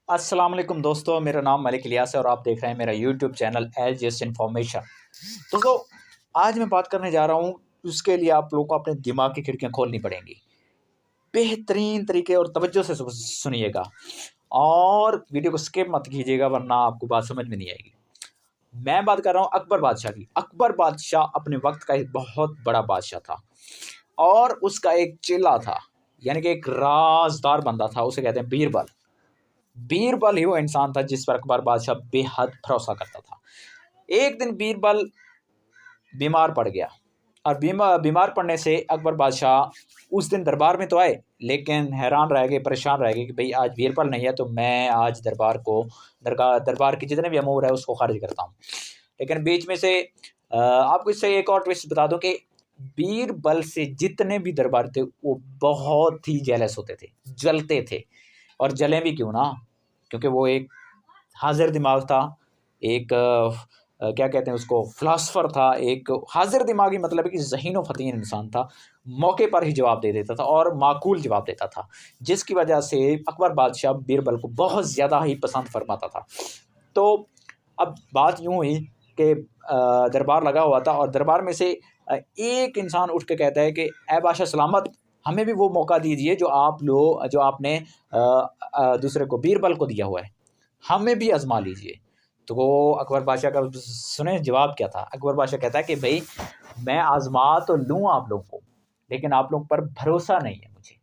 अस्सलाम वालेकुम दोस्तों, मेरा नाम मलिक इलियास है और आप देख रहे हैं मेरा YouTube channel as just information. दोस्तों, आज मैं बात करने जा रहा हूँ, उसके लिए आप लोगों को अपने दिमाग की खिड़कियाँ खोलनी पड़ेंगी। बेहतरीन तरीके और तवज्जो से सुनिएगा और वीडियो को स्किप मत कीजिएगा, वरना आपको बात समझ में नहीं आएगी। मैं बात कर रहा हूँ अकबर बादशाह की। अकबर बादशाह अपने वक्त का एक बहुत बड़ा बादशाह था और उसका एक चेला था, यानी कि एक राजदार बंदा था। उसे कहते हैं बीरबल। बीरबल ही वो इंसान था जिस पर अकबर बादशाह बेहद भरोसा करता था। एक दिन बीरबल बीमार पड़ गया और बीमार पड़ने से अकबर बादशाह उस दिन दरबार में तो आए, लेकिन हैरान रह गए, परेशान रह गए कि भाई आज बीरबल नहीं है तो मैं आज दरबार के जितने भी अमूर है उसको खारिज करता हूँ। लेकिन बीच में से आपको इससे एक और ट्विस्ट बता दूं कि बीरबल से जितने भी दरबार थे वो बहुत ही जेलस होते थे, जलते थे। और जलें भी क्यों ना, क्योंकि वो एक हाजिर दिमाग था, एक क्या कहते हैं उसको, फिलासफर था। एक हाजिर दिमागी मतलब है कि ज़हीन व फ़तीन इंसान था। मौके पर ही जवाब दे देता था और माकूल जवाब देता था, जिसकी वजह से अकबर बादशाह बीरबल को बहुत ज़्यादा ही पसंद फरमाता था। तो अब बात यूँ हुई कि दरबार लगा हुआ था और दरबार में से एक इंसान उठ के कहता है कि ए बादशाह सलामत, हमें भी वो मौका दीजिए जो आपने दूसरे को बीरबल को दिया हुआ है, हमें भी आजमा लीजिए। तो अकबर बादशाह का सुने जवाब क्या था। अकबर बादशाह कहता है कि भाई मैं आजमा तो लूँ आप लोगों को, लेकिन आप लोगों पर भरोसा नहीं है मुझे।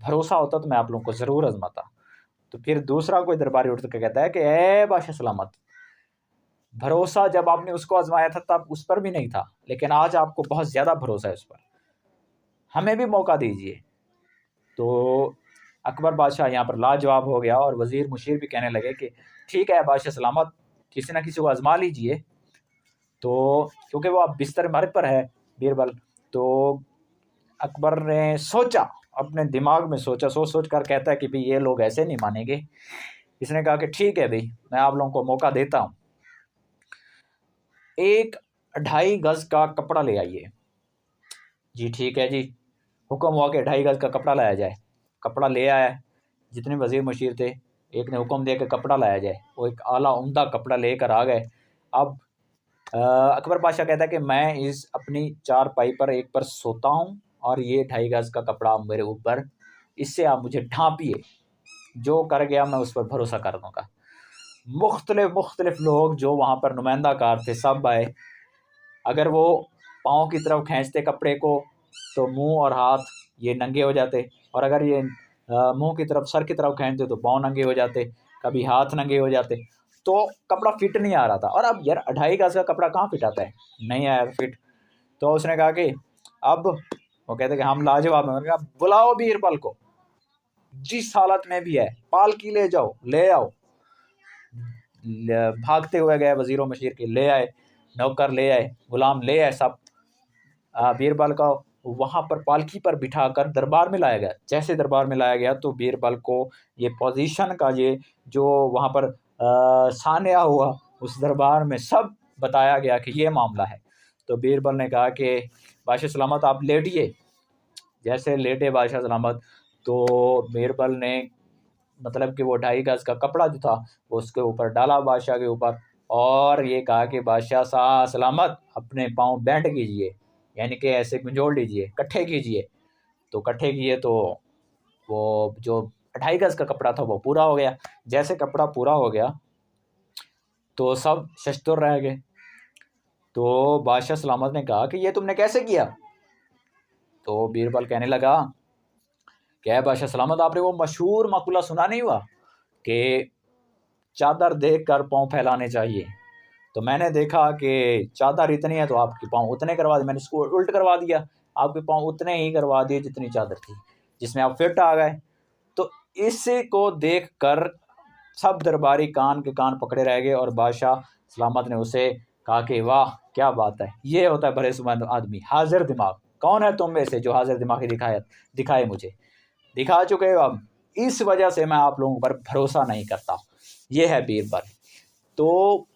भरोसा होता तो मैं आप लोगों को ज़रूर आजमाता। तो फिर दूसरा कोई दरबारी उठ के कहता है कि ए बादशाह सलामत, भरोसा जब आपने उसको आजमाया था तब उस पर भी नहीं था, लेकिन आज आपको बहुत ज़्यादा भरोसा है उस पर, हमें भी मौका दीजिए। तो अकबर बादशाह यहाँ पर लाजवाब हो गया और वज़ीर मुशीर भी कहने लगे कि ठीक है बादशाह सलामत, किसी न किसी को आजमा लीजिए। तो क्योंकि वो अब बिस्तर मर्ग पर है बीरबल, तो अकबर ने सोचा, अपने दिमाग में सोचा, सोच सोच कर कहता है कि भाई ये लोग ऐसे नहीं मानेंगे। इसने कहा कि ठीक है भाई, मैं आप लोगों को मौका देता हूँ, एक 2.5 गज का कपड़ा ले आइए। जी ठीक है जी। हुक्म हुआ कि 2.5 गज का कपड़ा लाया जाए। कपड़ा ले आया। जितने वज़ीर मुशीर थे, एक ने हुक्म दिया कि कपड़ा लाया जाए। वो एक आला उम्दा कपड़ा लेकर आ गए। अब अकबर बादशाह कहता है कि मैं इस अपनी चारपाई पर एक पर सोता हूँ और ये 2.5 गज का कपड़ा मेरे ऊपर, इससे आप मुझे ढांपिए, जो कर गया मैं उस पर भरोसा कर दूंगा। मुख्तलिफ लोग जो वहाँ पर नुमाइंदा कार थे सब आए। अगर वो पाँव की तरफ खींचते कपड़े को तो मुंह और हाथ ये नंगे हो जाते, और अगर ये मुंह की तरफ, सर की तरफ खींचते तो पाँव नंगे हो जाते, कभी हाथ नंगे हो जाते। तो कपड़ा फिट नहीं आ रहा था। और अब यार 2.5 गज का कपड़ा कहाँ फिट आता है, नहीं आया फिट। तो उसने कहा कि अब, वो कहते कि हम लाजवाब हैं। उन्होंने कहा बुलाओ बीरबल को, जिस हालत में भी है, पालकी ले जाओ, ले आओ। भागते हुए गए वज़ीरों मशीर के, ले आए, नौकर ले आए, गुलाम ले आए, सब बीरबल का वहाँ पर पालकी पर बिठाकर दरबार में लाया गया। जैसे दरबार में लाया गया तो बीरबल को ये पोजीशन का, ये जो वहाँ पर सानिया हुआ उस दरबार में सब बताया गया कि ये मामला है। तो बीरबल ने कहा कि बादशाह सलामत आप लेटिए। जैसे लेटे बादशाह सलामत, तो बीरबल ने मतलब कि वो 2.5 गज का कपड़ा जो था वो उसके ऊपर डाला, बादशाह के ऊपर, और ये कहा कि बादशाह साहब सलामत, अपने पाँव बेंड कीजिए, यानी कि ऐसे गुंजोड़ लीजिए, इकट्ठे कीजिए। तो इकट्ठे किए तो वो जो 2.5 गज का कपड़ा था वो पूरा हो गया। जैसे कपड़ा पूरा हो गया तो सब शशतुर रह गए। तो बादशाह सलामत ने कहा कि ये तुमने कैसे किया। तो बीरबल कहने लगा, क्या है बादशाह सलामत, आपने वो मशहूर मकूला सुना नहीं हुआ कि चादर देख कर पाँव फैलाने चाहिए। तो मैंने देखा कि चादर इतनी है तो आपके पाँव उतने करवा दिए, मैंने इसको उल्ट करवा दिया, आपके पाँव उतने ही करवा दिए जितनी चादर थी, जिसमें आप फिट आ गए। तो इसी को देख कर सब दरबारी कान के कान पकड़े रह गए और बादशाह सलामत ने उसे कहा कि वाह क्या बात है, ये होता है भरोसेमंद आदमी, हाजिर दिमाग। कौन है तुम में से जो हाजिर दिमाग दिखाए मुझे, दिखा चुके हो अब, इस वजह से मैं आप लोगों पर भरोसा नहीं करता। ये है बीरबल। तो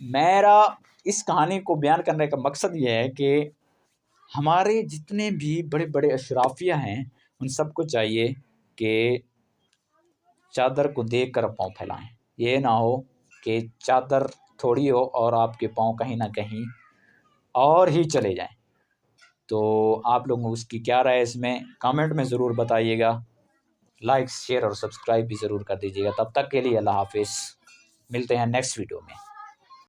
मेरा इस कहानी को बयान करने का मकसद ये है कि हमारे जितने भी बड़े बड़े अशराफिया हैं उन सबको चाहिए कि चादर को देख कर पाँव फैलाएं। ये ना हो कि चादर थोड़ी हो और आपके पाँव कहीं ना कहीं और ही चले जाएं। तो आप लोगों को उसकी क्या राय है इसमें कमेंट में ज़रूर बताइएगा। लाइक शेयर और सब्सक्राइब भी ज़रूर कर दीजिएगा। तब तक के लिए अल्लाह हाफिज़। मिलते हैं नेक्स्ट वीडियो में।